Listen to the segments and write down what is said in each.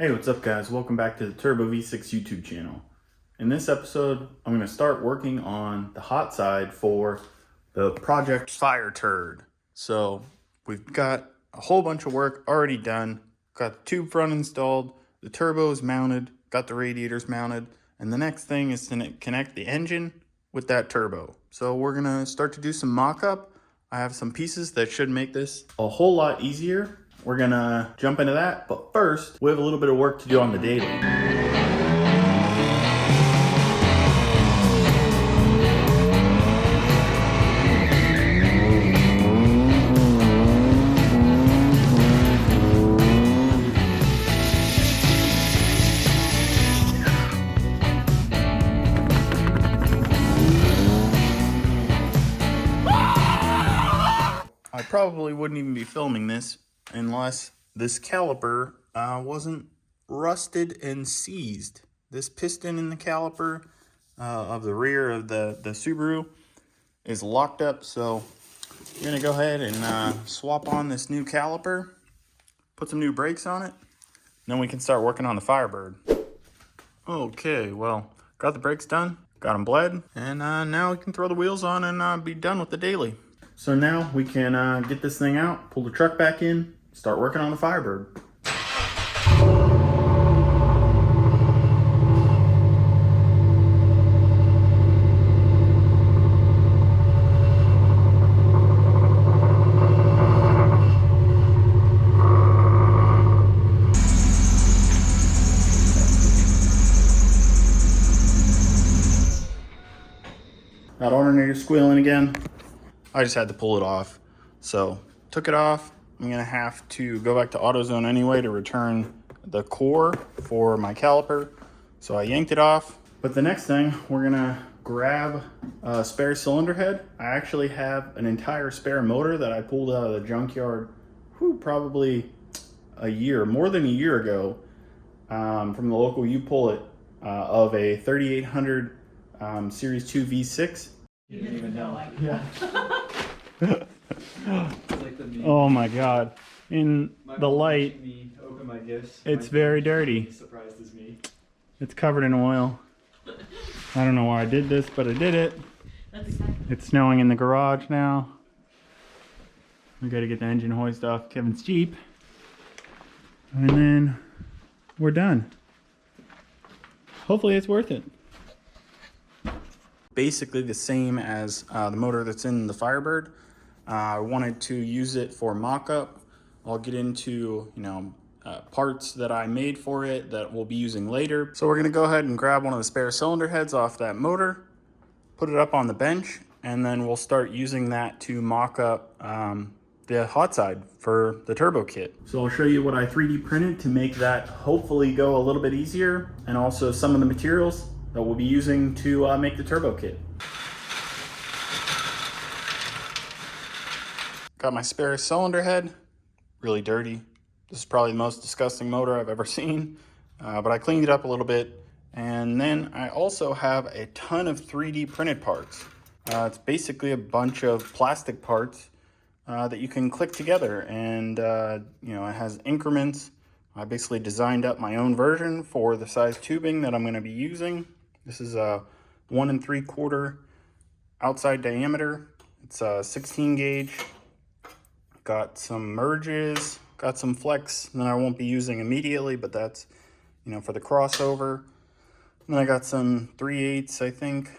Hey, what's up guys? Welcome back to the Turbo V6 YouTube channel. In this episode, I'm going to start working on the hot side for the Project Fire Turd. So we've got a whole bunch of work already done. Got the tube front installed, the turbo is mounted, got the radiators mounted, and the next thing is to connect the engine with that turbo. So we're going to start to do some mock-up. I have some pieces that should make this a whole lot easier. We're gonna jump into that, but first, we have a little bit of work to do on the daily. I probably wouldn't even be filming this unless this caliper wasn't rusted and seized. This piston in the caliper of the rear of the Subaru is locked up, so we're gonna go ahead and swap on this new caliper, put some new brakes on it, then we can start working on the Firebird. Okay, well, got the brakes done, got them bled, and now we can throw the wheels on and be done with the daily. So now we can get this thing out, pull the truck back in, start working on the Firebird. That alternator squealing again. I just had to pull it off. So took it off. I'm gonna have to go back to AutoZone anyway to return the core for my caliper. So I yanked it off. But the next thing, we're gonna grab a spare cylinder head. I actually have an entire spare motor that I pulled out of the junkyard, probably more than a year ago, from the local U-Pull-It of a 3800 Series 2 V6. You didn't even know. Yeah. Like oh my god. In the light, me open my gifts. it's very dirty. Surprised as me. It's covered in oil. I don't know why I did this, but I did it. That's exactly. It's snowing in the garage now. We gotta get the engine hoist off Kevin's Jeep. And then we're done. Hopefully it's worth it. Basically the same as the motor that's in the Firebird. I wanted to use it for mock-up. I'll get into, parts that I made for it that we'll be using later. So we're gonna go ahead and grab one of the spare cylinder heads off that motor, put it up on the bench, and then we'll start using that to mock up the hot side for the turbo kit. So I'll show you what I 3D printed to make that hopefully go a little bit easier, and also some of the materials that we'll be using to make the turbo kit. Got my spare cylinder head, really dirty. This is probably the most disgusting motor I've ever seen, but I cleaned it up a little bit. And then I also have a ton of 3D printed parts. It's basically a bunch of plastic parts that you can click together, and it has increments. I basically designed up my own version for the size tubing that I'm gonna be using. This is a 1 3/4 outside diameter. It's a 16 gauge. Got some merges, got some flex that I won't be using immediately, but that's, for the crossover. And then I got some 3/8, I think,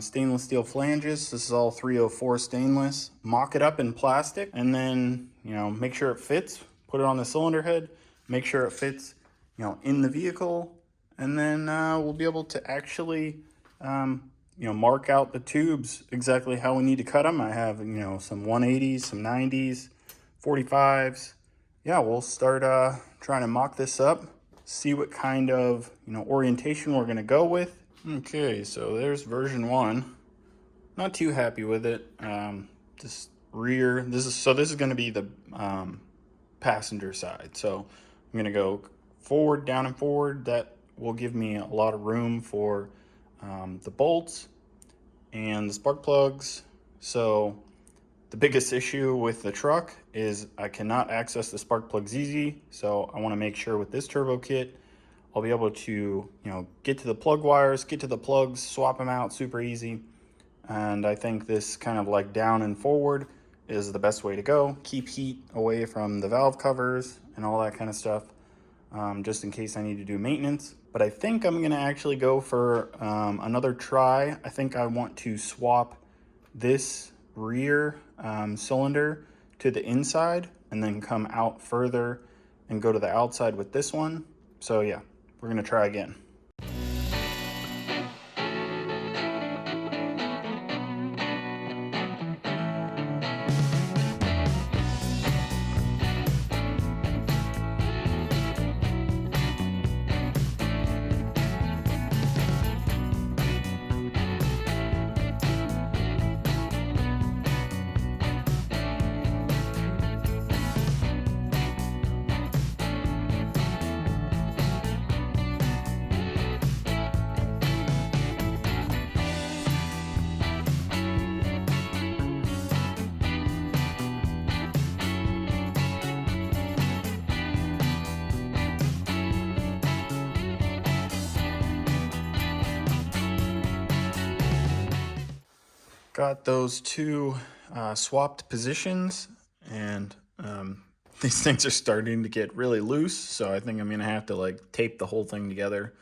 stainless steel flanges. This is all 304 stainless. Mock it up in plastic, and then, make sure it fits. Put it on the cylinder head, make sure it fits, in the vehicle. And then we'll be able to actually, mark out the tubes exactly how we need to cut them. I have, some 180s, some 90s, 45s. Yeah, we'll start trying to mock this up, see what kind of, orientation we're gonna go with. Okay, so there's version 1. Not too happy with it. This is gonna be the passenger side. So I'm gonna go forward, down and forward. That will give me a lot of room for the bolts and the spark plugs. So the biggest issue with the truck is I cannot access the spark plugs easy, so I want to make sure with this turbo kit I'll be able to, you know, get to the plug wires, get to the plugs, swap them out super easy. And I think this kind of like down and forward is the best way to go. Keep heat away from the valve covers and all that kind of stuff, just in case I need to do maintenance. But I think I'm gonna actually go for another try. I think I want to swap this rear cylinder to the inside and then come out further and go to the outside with this one. So yeah, we're gonna try again. Got those two swapped positions, and these things are starting to get really loose, so I think I'm gonna have to like tape the whole thing together.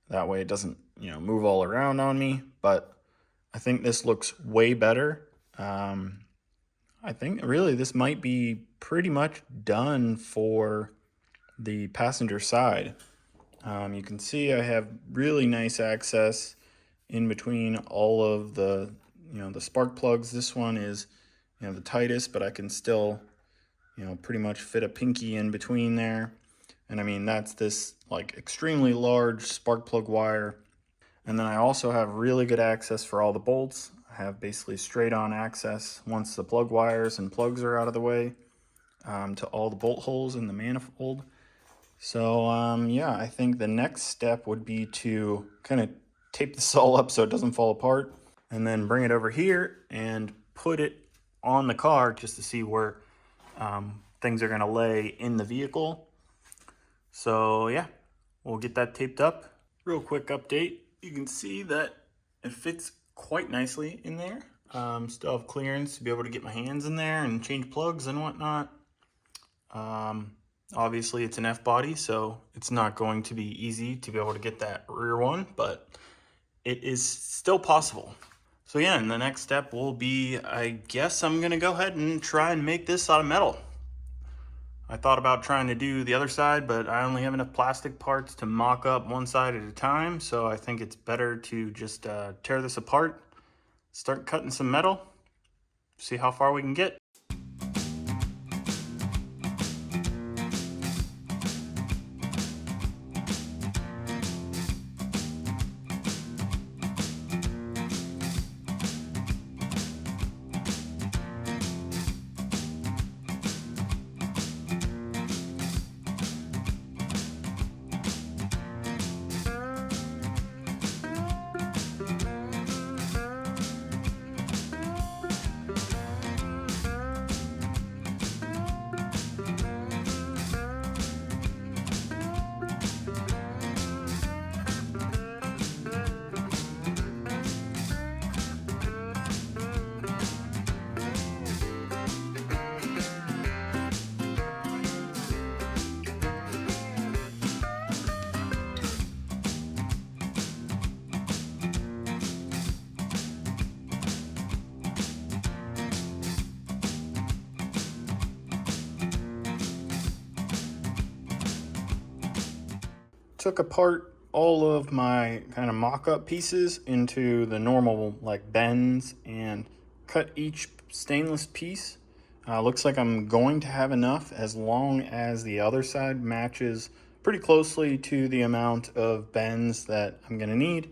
That way it doesn't, you know, move all around on me, but I think this looks way better. I think really this might be pretty much done for the passenger side. You can see I have really nice access in between all of the, you know, the spark plugs. This one is, you know, the tightest, but I can still, you know, pretty much fit a pinky in between there. And I mean, that's this like extremely large spark plug wire. And then I also have really good access for all the bolts. I have basically straight on access once the plug wires and plugs are out of the way, to all the bolt holes in the manifold. So yeah, I think the next step would be to kind of tape this all up so it doesn't fall apart, and then bring it over here and put it on the car just to see where things are gonna lay in the vehicle. So yeah, we'll get that taped up. Real quick update, you can see that it fits quite nicely in there. Still have clearance to be able to get my hands in there and change plugs and whatnot. Obviously it's an F body, so it's not going to be easy to be able to get that rear one, but it is still possible. So yeah, and the next step will be, I guess I'm gonna go ahead and try and make this out of metal. I thought about trying to do the other side, but I only have enough plastic parts to mock up one side at a time, so I think it's better to just tear this apart, start cutting some metal, see how far we can get. Took apart all of my kind of mock-up pieces into the normal like bends and cut each stainless piece. Looks like I'm going to have enough as long as the other side matches pretty closely to the amount of bends that I'm gonna need.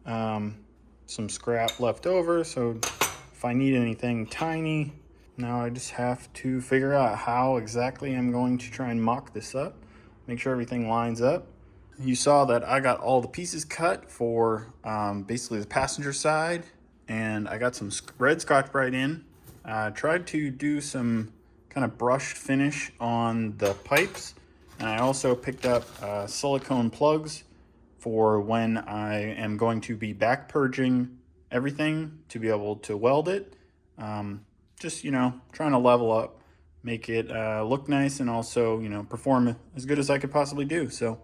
Some scrap left over, so if I need anything tiny, now I just have to figure out how exactly I'm going to try and mock this up, make sure everything lines up. You saw that I got all the pieces cut for basically the passenger side, and I got some red Scotch-Brite in. Tried to do some kind of brushed finish on the pipes. And I also picked up silicone plugs for when I am going to be back purging everything to be able to weld it. Just, trying to level up, make it look nice, and also, perform as good as I could possibly do. So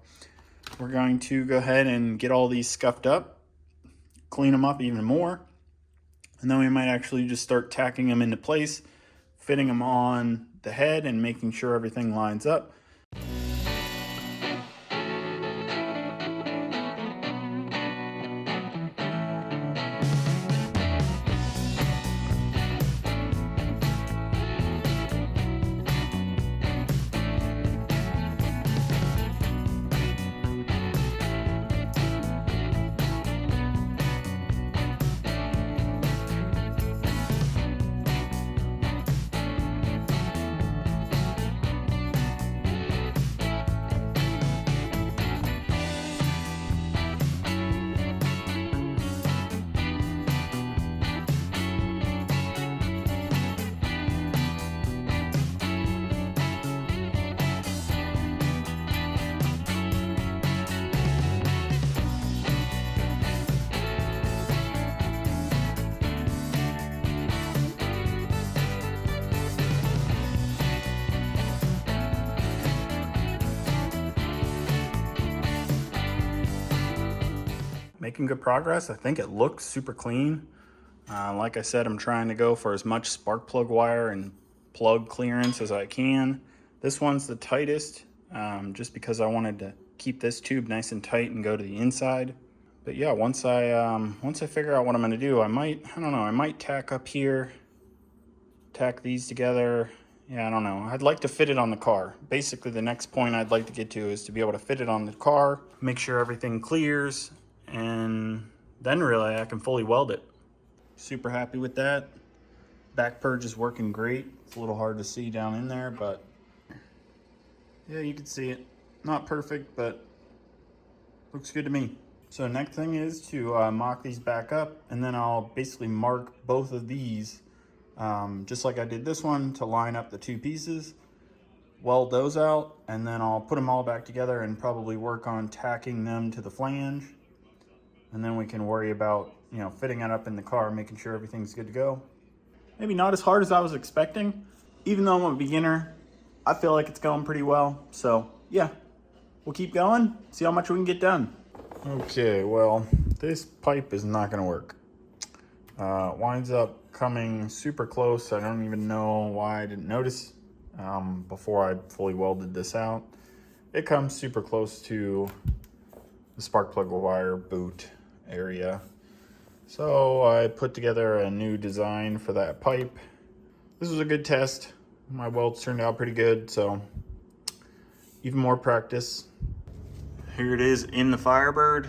we're going to go ahead and get all these scuffed up, clean them up even more, and then we might actually just start tacking them into place, fitting them on the head and making sure everything lines up. Making good progress. I think it looks super clean. Like I said, I'm trying to go for as much spark plug wire and plug clearance as I can. This one's the tightest, just because I wanted to keep this tube nice and tight and go to the inside. But yeah, once I figure out what I'm gonna do, I might tack up here, tack these together. Yeah, I don't know. I'd like to fit it on the car. Basically, the next point I'd like to get to is to be able to fit it on the car, make sure everything clears, and then really I can fully weld it. Super happy with that. Back purge is working great. It's a little hard to see down in there, but yeah, you can see it. Not perfect, but looks good to me. So next thing is to mock these back up, and then I'll basically mark both of these just like I did this one, to line up the two pieces, weld those out, and then I'll put them all back together and probably work on tacking them to the flange. And then we can worry about, fitting it up in the car, making sure everything's good to go. Maybe not as hard as I was expecting. Even though I'm a beginner, I feel like it's going pretty well. So yeah, we'll keep going, see how much we can get done. Okay, well, this pipe is not gonna work. Winds up coming super close. I don't even know why I didn't notice before I fully welded this out. It comes super close to the spark plug wire boot area. So I put together a new design for that pipe. This was a good test. My welds turned out pretty good, so even more practice. Here it is in the Firebird.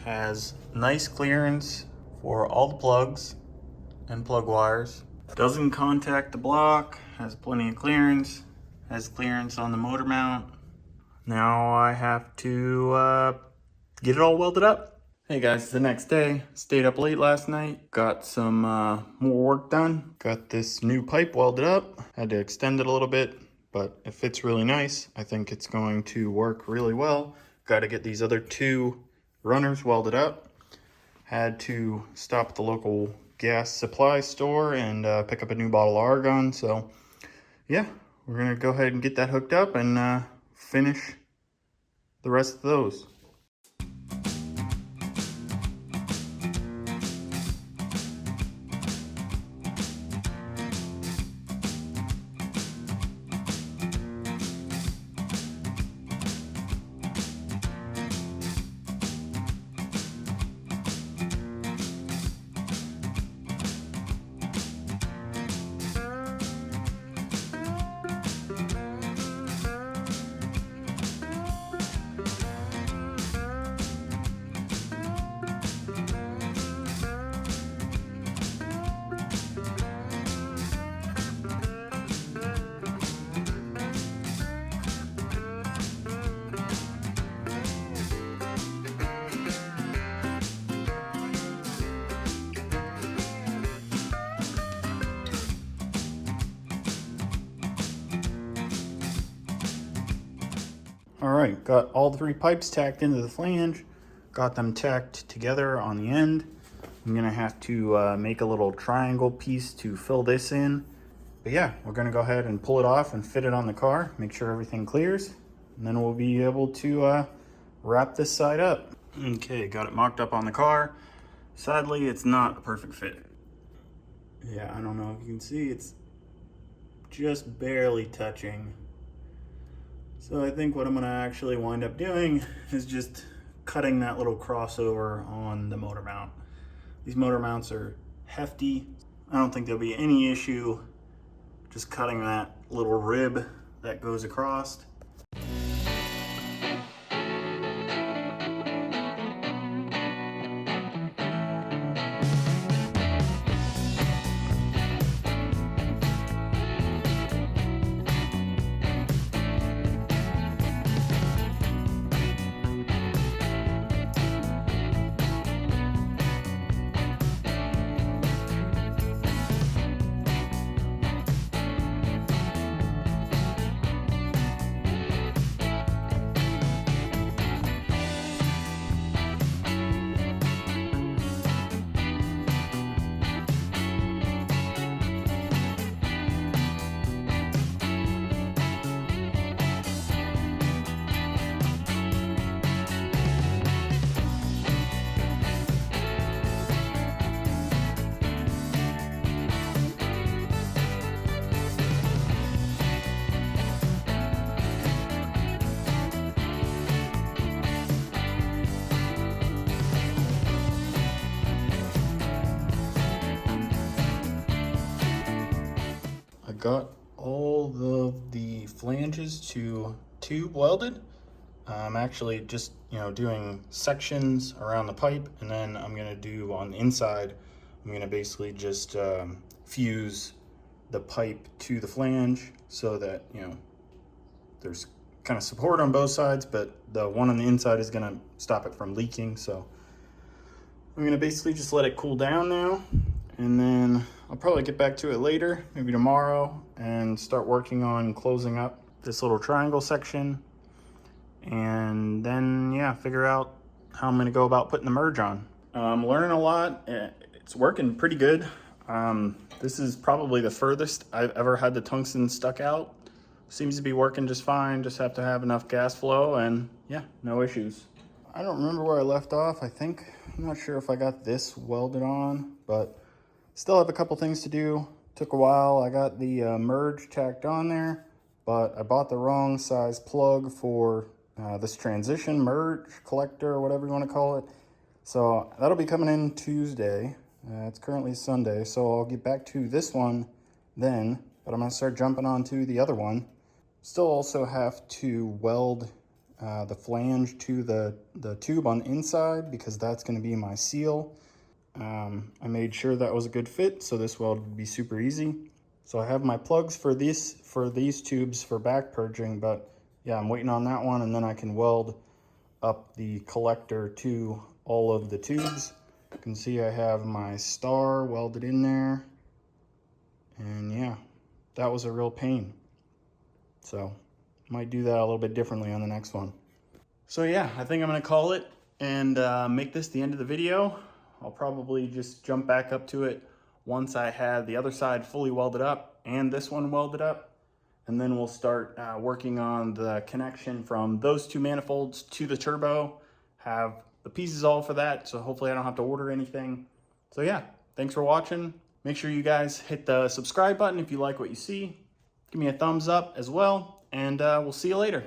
Has nice clearance for all the plugs and plug wires. Doesn't contact the block, has plenty of clearance, has clearance on the motor mount. Now I have to get it all welded up. Hey guys, it's the next day. Stayed up late last night. Got some more work done. Got this new pipe welded up. Had to extend it a little bit, but it fits really nice. I think it's going to work really well. Got to get these other two runners welded up. Had to stop at the local gas supply store and pick up a new bottle of argon. So yeah, we're gonna go ahead and get that hooked up and finish the rest of those. All right, got all 3 pipes tacked into the flange, got them tacked together on the end. I'm gonna have to make a little triangle piece to fill this in. But yeah, we're gonna go ahead and pull it off and fit it on the car, make sure everything clears, and then we'll be able to wrap this side up. Okay, got it mocked up on the car. Sadly, it's not a perfect fit. Yeah, I don't know if you can see, it's just barely touching. So I think what I'm gonna actually wind up doing is just cutting that little crossover on the motor mount. These motor mounts are hefty. I don't think there'll be any issue just cutting that little rib that goes across. Got all the flanges to tube welded. I'm actually just doing sections around the pipe, and then I'm gonna do on the inside, I'm gonna basically just fuse the pipe to the flange so that there's kind of support on both sides, but the one on the inside is gonna stop it from leaking. So I'm gonna basically just let it cool down now, and then I'll probably get back to it later, maybe tomorrow, and start working on closing up this little triangle section. And then, yeah, figure out how I'm gonna go about putting the merge on. I'm learning a lot. It's working pretty good. This is probably the furthest I've ever had the tungsten stuck out. Seems to be working just fine. Just have to have enough gas flow, and yeah, no issues. I don't remember where I left off. I'm not sure if I got this welded on, but still have a couple things to do. Took a while. I got the merge tacked on there, but I bought the wrong size plug for this transition merge collector, or whatever you want to call it. So that'll be coming in Tuesday. It's currently Sunday, so I'll get back to this one then, but I'm gonna start jumping on to the other one. Still also have to weld the flange to the tube on the inside, because that's gonna be my seal. I made sure that was a good fit, so this weld would be super easy. So I have my plugs for these tubes for back purging, but yeah, I'm waiting on that one, and then I can weld up the collector to all of the tubes. You can see I have my star welded in there, and yeah, that was a real pain. So might do that a little bit differently on the next one. So yeah, I think I'm gonna call it and make this the end of the video. I'll probably just jump back up to it once I have the other side fully welded up and this one welded up. And then we'll start working on the connection from those 2 manifolds to the turbo. Have the pieces all for that, so hopefully I don't have to order anything. So yeah, thanks for watching. Make sure you guys hit the subscribe button if you like what you see. Give me a thumbs up as well, and we'll see you later.